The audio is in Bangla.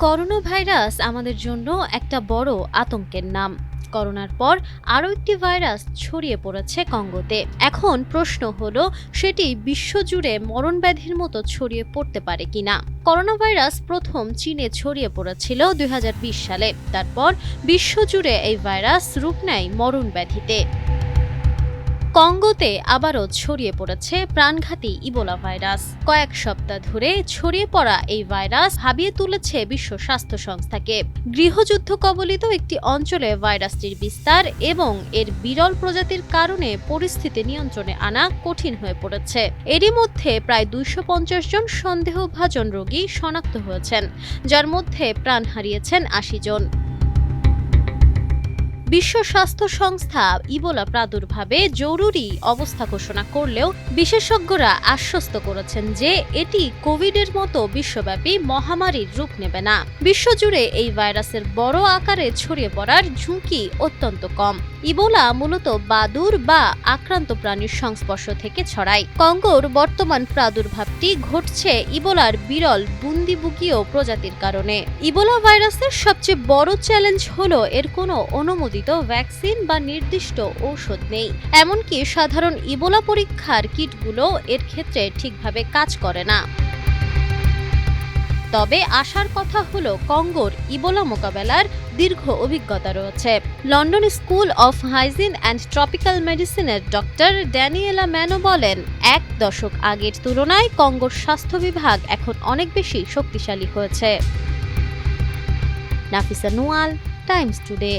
করোনা ভাইরাস আমাদের জন্য একটা বড় আতঙ্কের নাম। করোনার পর আরও একটি ভাইরাস ছড়িয়ে পড়েছে কঙ্গোতে। এখন প্রশ্ন হলো, সেটি বিশ্বজুড়ে মরণব্যাধির মতো ছড়িয়ে পড়তে পারে কিনা। করোনা ভাইরাস প্রথম চীনে ছড়িয়ে পড়েছিল ২০২০ সালে। তারপর বিশ্বজুড়ে এই ভাইরাস রূপ নেয় মরণব্যাধিতে। কঙ্গোতে আবারও ছড়িয়ে পড়েছে প্রাণঘাতী ইবোলা ভাইরাস। কয়েক সপ্তাহ ধরে ছড়িয়ে পড়া এই ভাইরাস ভাবিয়ে তুলেছে বিশ্ব স্বাস্থ্য সংস্থাকে। গৃহযুদ্ধ কবলিত একটি অঞ্চলে ভাইরাসটির বিস্তার এবং এর বিরল প্রজাতির কারণে পরিস্থিতি নিয়ন্ত্রণে আনা কঠিন হয়ে পড়েছে। এরই মধ্যে প্রায় ২৫০ জন সন্দেহভাজন রোগী শনাক্ত হয়েছেন, যার মধ্যে প্রাণ হারিয়েছেন ৮০ জন। বিশ্ব স্বাস্থ্য সংস্থা ইবোলা প্রাদুর্ভাবে জরুরি অবস্থা ঘোষণা করলেও বিশেষজ্ঞরা আশ্বস্ত করেছেন যে এটি কোভিডের মতো বিশ্বব্যাপী মহামারীর রূপ নেবে না। বিশ্বজুড়ে এই ভাইরাসের বড় আকারে ছড়িয়ে পড়ার ঝুঁকি অত্যন্ত কম। ইবোলা মূলত বাদুড় বা আক্রান্ত প্রাণীর সংস্পর্শ থেকে ছড়ায়। কঙ্গোর বর্তমান প্রাদুর্ভাবটি ঘটছে ইবোলার বিরল বুন্দিবুগীয় প্রজাতির কারণে। ইবোলা ভাইরাসের সবচেয়ে বড় চ্যালেঞ্জ হলো এর কোনো অনুমোদিত ভ্যাকসিন বা নির্দিষ্ট ঔষধ নেই। এমনকি সাধারণ ইবোলা পরীক্ষার কিটগুলো এর ক্ষেত্রে ঠিকভাবে কাজ করে না। তবে আশার কথা হলো, কঙ্গোর ইবোলা মোকাবেলার দীর্ঘ অভিজ্ঞতা রয়েছে। London school of hygiene and tropical মেডিসিনের ডক্টর ড্যানিয়েলা ম্যানো বলেন, ১ দশক আগের তুলনায় কঙ্গোর স্বাস্থ্য বিভাগ এখন অনেক বেশি শক্তিশালী হয়েছে। Nafisa Nuwal, Times today.